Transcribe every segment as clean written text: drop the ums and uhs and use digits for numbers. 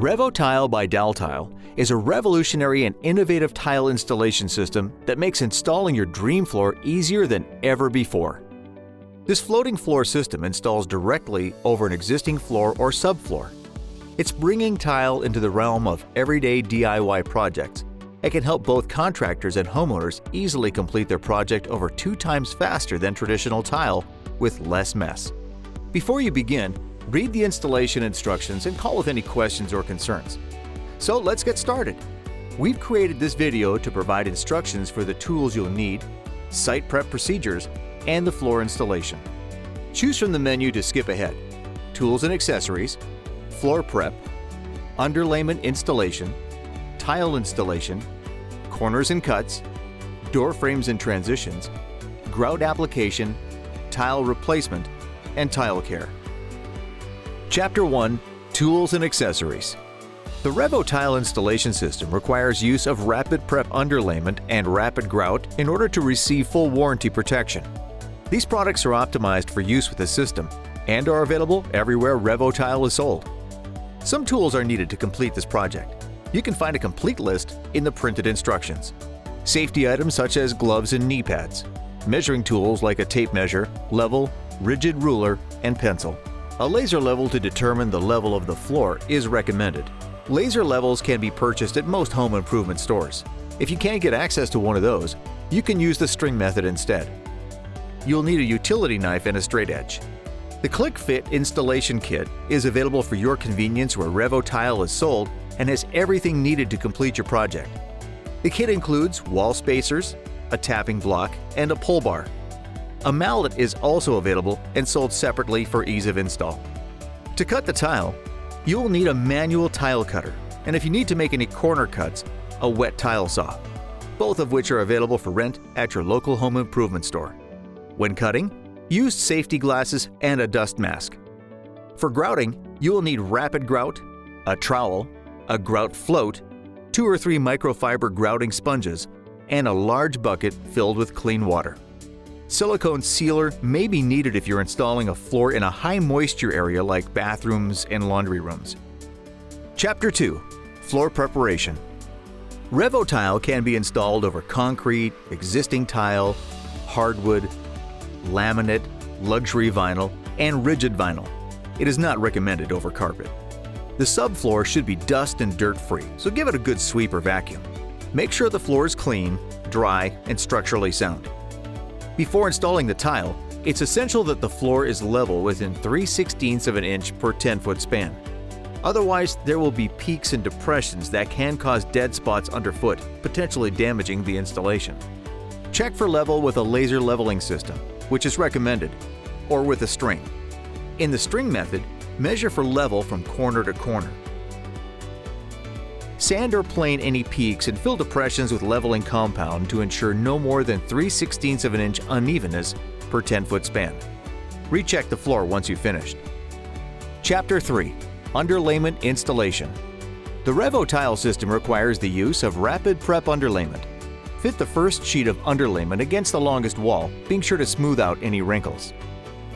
RevoTile by Daltile is a revolutionary and innovative tile installation system that makes installing your dream floor easier than ever before. This floating floor system installs directly over an existing floor or subfloor. It's bringing tile into the realm of everyday DIY projects. It can help both contractors and homeowners easily complete their project over 2 times faster than traditional tile with less mess. Before you begin, read the installation instructions and call with any questions or concerns. So let's get started. We've created this video to provide instructions for the tools you'll need, site prep procedures, and the floor installation. Choose from the menu to skip ahead: Tools and Accessories, Floor Prep, Underlayment Installation, Tile Installation, Corners and Cuts, Door Frames and Transitions, Grout Application, Tile Replacement, and Tile Care. Chapter 1: Tools and Accessories. The RevoTile installation system requires use of Rapid Prep Underlayment and Rapid Grout in order to receive full warranty protection. These products are optimized for use with the system and are available everywhere RevoTile is sold. Some tools are needed to complete this project. You can find a complete list in the printed instructions. Safety items such as gloves and knee pads, measuring tools like a tape measure, level, rigid ruler, and pencil. A laser level to determine the level of the floor is recommended. Laser levels can be purchased at most home improvement stores. If you can't get access to one of those, you can use the string method instead. You'll need a utility knife and a straight edge. The Click Fit installation kit is available for your convenience where RevoTile is sold and has everything needed to complete your project. The kit includes wall spacers, a tapping block, and a pull bar. A mallet is also available and sold separately for ease of install. To cut the tile, you will need a manual tile cutter, and if you need to make any corner cuts, a wet tile saw, both of which are available for rent at your local home improvement store. When cutting, use safety glasses and a dust mask. For grouting, you will need Rapid Grout, a trowel, a grout float, 2 or 3 microfiber grouting sponges, and a large bucket filled with clean water. Silicone sealer may be needed if you're installing a floor in a high moisture area like bathrooms and laundry rooms. Chapter 2: Floor Preparation. RevoTile can be installed over concrete, existing tile, hardwood, laminate, luxury vinyl, and rigid vinyl. It is not recommended over carpet. The subfloor should be dust and dirt-free, so give it a good sweep or vacuum. Make sure the floor is clean, dry, and structurally sound. Before installing the tile, it's essential that the floor is level within 3/16 of an inch per 10-foot span. Otherwise, there will be peaks and depressions that can cause dead spots underfoot, potentially damaging the installation. Check for level with a laser leveling system, which is recommended, or with a string. In the string method, measure for level from corner to corner. Sand or plane any peaks and fill depressions with leveling compound to ensure no more than 3/16 of an inch unevenness per 10-foot span. Recheck the floor once you've finished. Chapter 3: Underlayment Installation. The RevoTile system requires the use of Rapid Prep Underlayment. Fit the first sheet of underlayment against the longest wall, being sure to smooth out any wrinkles.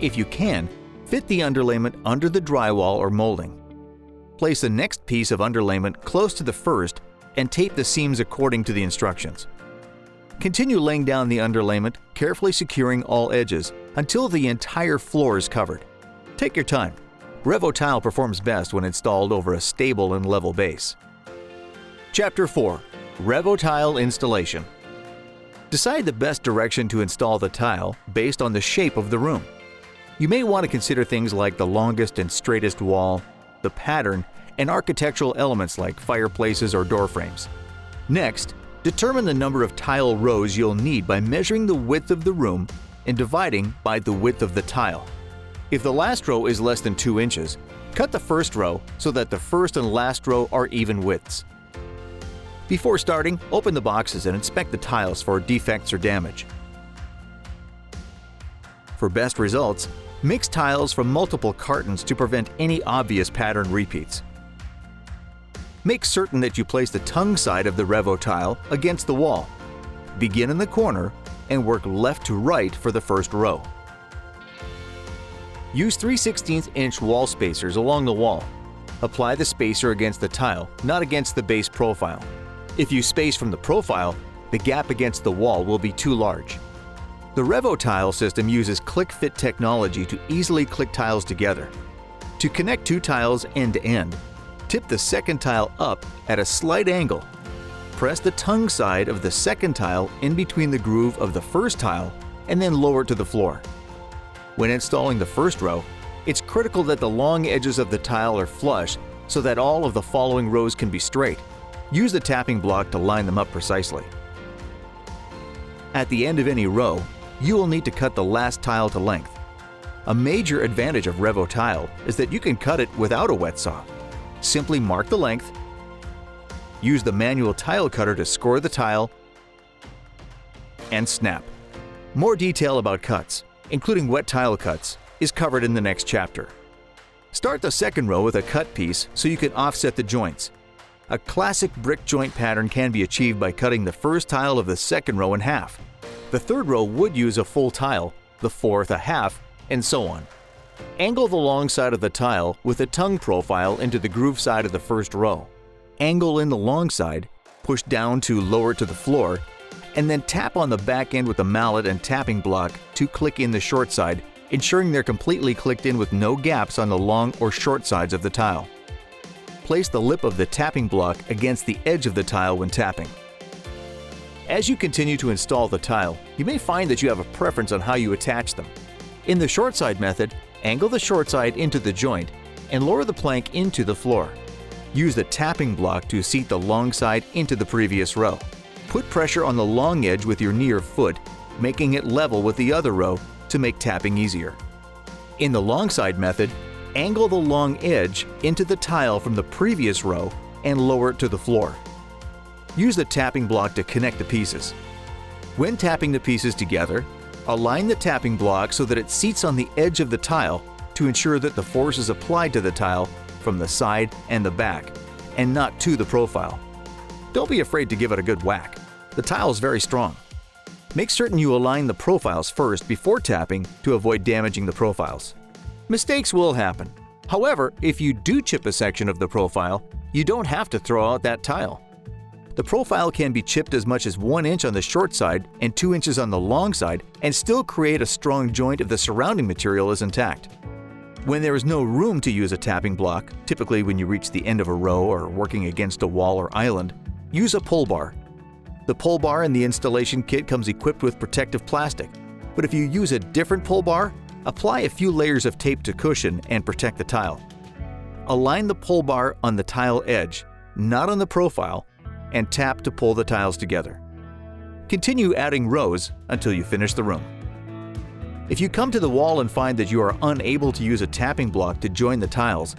If you can, fit the underlayment under the drywall or molding. Place the next piece of underlayment close to the first and tape the seams according to the instructions. Continue laying down the underlayment, carefully securing all edges until the entire floor is covered. Take your time. RevoTile performs best when installed over a stable and level base. Chapter 4: RevoTile Installation. Decide the best direction to install the tile based on the shape of the room. You may want to consider things like the longest and straightest wall, the pattern, and architectural elements like fireplaces or door frames. Next, determine the number of tile rows you'll need by measuring the width of the room and dividing by the width of the tile. If the last row is less than 2 inches, cut the first row so that the first and last row are even widths. Before starting, open the boxes and inspect the tiles for defects or damage. For best results, mix tiles from multiple cartons to prevent any obvious pattern repeats. Make certain that you place the tongue side of the RevoTile against the wall. Begin in the corner and work left to right for the first row. Use 3/16 inch wall spacers along the wall. Apply the spacer against the tile, not against the base profile. If you space from the profile, the gap against the wall will be too large. The RevoTile system uses click-fit technology to easily click tiles together. To connect two tiles end to end, tip the second tile up at a slight angle. Press the tongue side of the second tile in between the groove of the first tile and then lower it to the floor. When installing the first row, it's critical that the long edges of the tile are flush so that all of the following rows can be straight. Use the tapping block to line them up precisely. At the end of any row, you will need to cut the last tile to length. A major advantage of RevoTile is that you can cut it without a wet saw. Simply mark the length, use the manual tile cutter to score the tile, and snap. More detail about cuts, including wet tile cuts, is covered in the next chapter. Start the second row with a cut piece so you can offset the joints. A classic brick joint pattern can be achieved by cutting the first tile of the second row in half. The third row would use a full tile, the fourth a half, and so on. Angle the long side of the tile with the tongue profile into the groove side of the first row. Angle in the long side, push down to lower to the floor, and then tap on the back end with the mallet and tapping block to click in the short side, ensuring they're completely clicked in with no gaps on the long or short sides of the tile. Place the lip of the tapping block against the edge of the tile when tapping. As you continue to install the tile, you may find that you have a preference on how you attach them. In the short side method, angle the short side into the joint and lower the plank into the floor. Use the tapping block to seat the long side into the previous row. Put pressure on the long edge with your knee or foot, making it level with the other row to make tapping easier. In the long side method, angle the long edge into the tile from the previous row and lower it to the floor. Use the tapping block to connect the pieces. When tapping the pieces together, align the tapping block so that it seats on the edge of the tile to ensure that the force is applied to the tile from the side and the back, and not to the profile. Don't be afraid to give it a good whack. The tile is very strong. Make certain you align the profiles first before tapping to avoid damaging the profiles. Mistakes will happen. However, if you do chip a section of the profile, you don't have to throw out that tile. The profile can be chipped as much as 1 inch on the short side and 2 inches on the long side and still create a strong joint if the surrounding material is intact. When there is no room to use a tapping block, typically when you reach the end of a row or working against a wall or island, use a pull bar. The pull bar in the installation kit comes equipped with protective plastic, but if you use a different pull bar, apply a few layers of tape to cushion and protect the tile. Align the pull bar on the tile edge, not on the profile, and tap to pull the tiles together. Continue adding rows until you finish the room. If you come to the wall and find that you are unable to use a tapping block to join the tiles,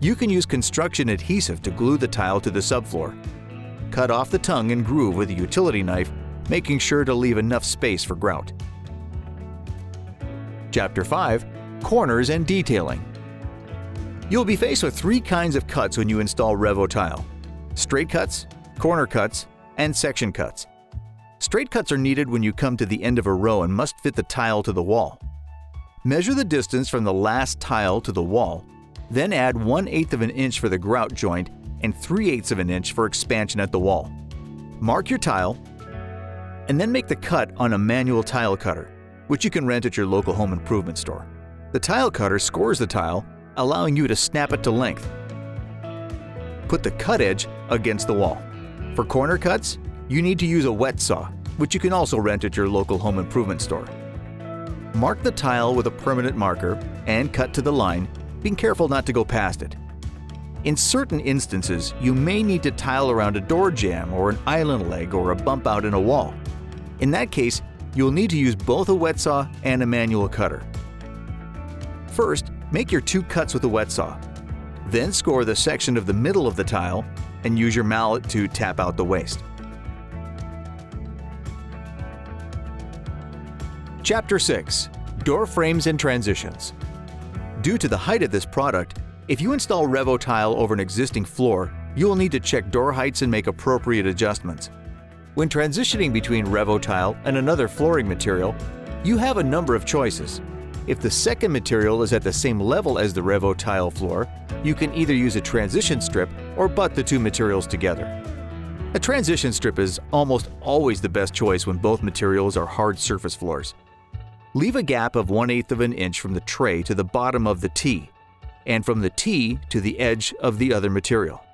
you can use construction adhesive to glue the tile to the subfloor. Cut off the tongue and groove with a utility knife, making sure to leave enough space for grout. Chapter 5: Corners and Detailing. You'll be faced with 3 kinds of cuts when you install RevoTile: straight cuts, corner cuts, and section cuts. Straight cuts are needed when you come to the end of a row and must fit the tile to the wall. Measure the distance from the last tile to the wall, then add 1/8 of an inch for the grout joint and 3/8 of an inch for expansion at the wall. Mark your tile, and then make the cut on a manual tile cutter, which you can rent at your local home improvement store. The tile cutter scores the tile, allowing you to snap it to length. Put the cut edge against the wall. For corner cuts, you need to use a wet saw, which you can also rent at your local home improvement store. Mark the tile with a permanent marker and cut to the line, being careful not to go past it. In certain instances, you may need to tile around a door jamb or an island leg or a bump out in a wall. In that case, you'll need to use both a wet saw and a manual cutter. First, make your 2 cuts with a wet saw. Then score the section of the middle of the tile and use your mallet to tap out the waste. Chapter 6: Door Frames and Transitions. Due to the height of this product, if you install RevoTile over an existing floor, you will need to check door heights and make appropriate adjustments. When transitioning between RevoTile and another flooring material, you have a number of choices. If the second material is at the same level as the RevoTile floor, you can either use a transition strip or butt the two materials together. A transition strip is almost always the best choice when both materials are hard surface floors. Leave a gap of 1/8 of an inch from the tray to the bottom of the tee, and from the tee to the edge of the other material.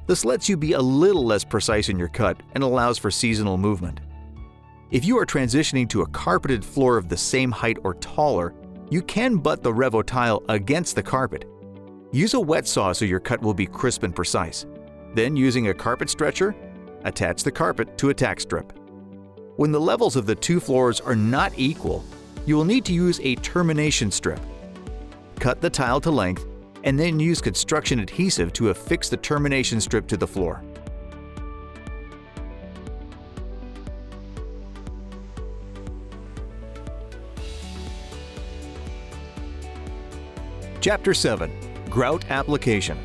This lets you be a little less precise in your cut and allows for seasonal movement. If you are transitioning to a carpeted floor of the same height or taller, you can butt the RevoTile against the carpet. Use a wet saw so your cut will be crisp and precise. Then, using a carpet stretcher, attach the carpet to a tack strip. When the levels of the two floors are not equal, you will need to use a termination strip. Cut the tile to length and then use construction adhesive to affix the termination strip to the floor. Chapter 7. Grout Application.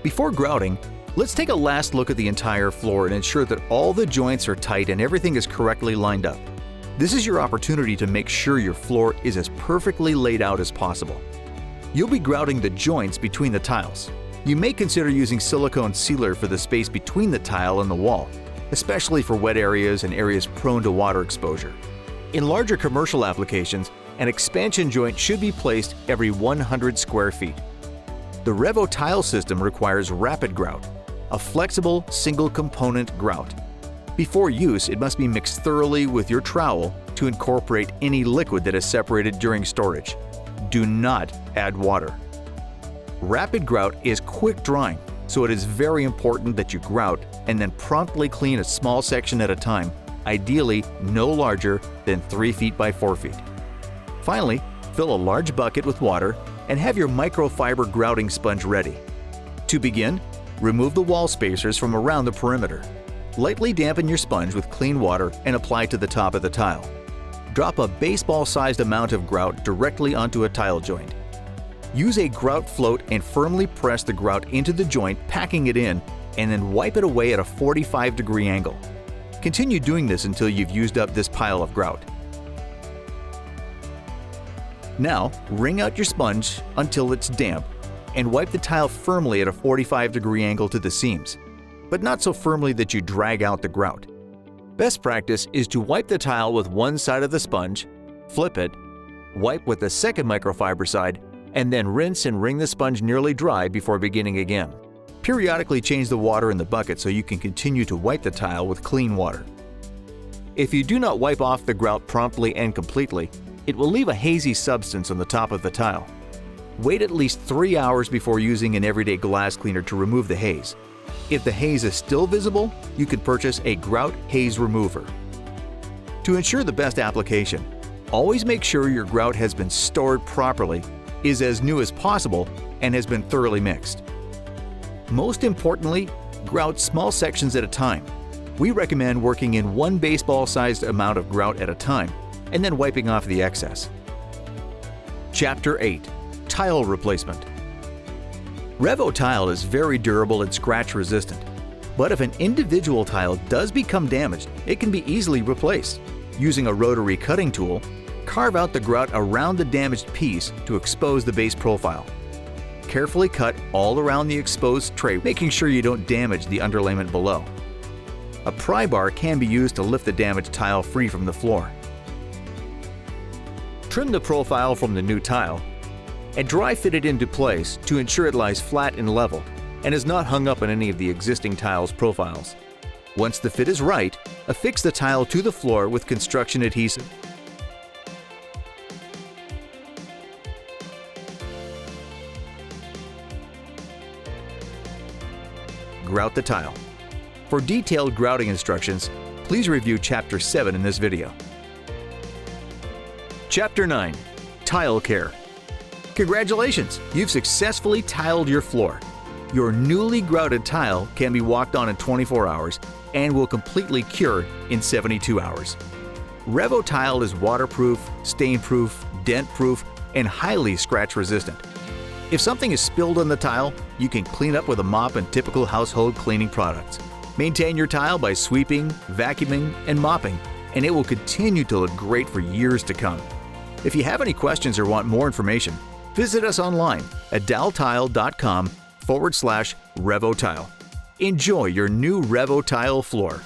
Before grouting, let's take a last look at the entire floor and ensure that all the joints are tight and everything is correctly lined up. This is your opportunity to make sure your floor is as perfectly laid out as possible. You'll be grouting the joints between the tiles. You may consider using silicone sealer for the space between the tile and the wall, especially for wet areas and areas prone to water exposure. In larger commercial applications, an expansion joint should be placed every 100 square feet. The RevoTile system requires rapid grout, a flexible single-component grout. Before use, it must be mixed thoroughly with your trowel to incorporate any liquid that is separated during storage. Do not add water. Rapid grout is quick drying, so it is very important that you grout and then promptly clean a small section at a time, ideally no larger than 3 feet by 4 feet. Finally, fill a large bucket with water and have your microfiber grouting sponge ready. To begin, remove the wall spacers from around the perimeter. Lightly dampen your sponge with clean water and apply to the top of the tile. Drop a baseball-sized amount of grout directly onto a tile joint. Use a grout float and firmly press the grout into the joint, packing it in, and then wipe it away at a 45-degree angle. Continue doing this until you've used up this pile of grout. Now, wring out your sponge until it's damp and wipe the tile firmly at a 45-degree angle to the seams, but not so firmly that you drag out the grout. Best practice is to wipe the tile with one side of the sponge, flip it, wipe with the second microfiber side, and then rinse and wring the sponge nearly dry before beginning again. Periodically change the water in the bucket so you can continue to wipe the tile with clean water. If you do not wipe off the grout promptly and completely, it will leave a hazy substance on the top of the tile. Wait at least 3 hours before using an everyday glass cleaner to remove the haze. If the haze is still visible, you can purchase a grout haze remover. To ensure the best application, always make sure your grout has been stored properly, is as new as possible, and has been thoroughly mixed. Most importantly, grout small sections at a time. We recommend working in one baseball-sized amount of grout at a time, and then wiping off the excess. Chapter 8. Tile Replacement. RevoTile is very durable and scratch-resistant, but if an individual tile does become damaged, it can be easily replaced. Using a rotary cutting tool, carve out the grout around the damaged piece to expose the base profile. Carefully cut all around the exposed tray, making sure you don't damage the underlayment below. A pry bar can be used to lift the damaged tile free from the floor. Trim the profile from the new tile and dry fit it into place to ensure it lies flat and level and is not hung up on any of the existing tile's profiles. Once the fit is right, affix the tile to the floor with construction adhesive. Grout the tile. For detailed grouting instructions, please review Chapter 7 in this video. Chapter 9. Tile Care. Congratulations! You've successfully tiled your floor. Your newly grouted tile can be walked on in 24 hours and will completely cure in 72 hours. RevoTile is waterproof, stain-proof, dent-proof, and highly scratch-resistant. If something is spilled on the tile, you can clean up with a mop and typical household cleaning products. Maintain your tile by sweeping, vacuuming, and mopping, and it will continue to look great for years to come. If you have any questions or want more information, visit us online at daltile.com/RevoTile. Enjoy your new RevoTile floor.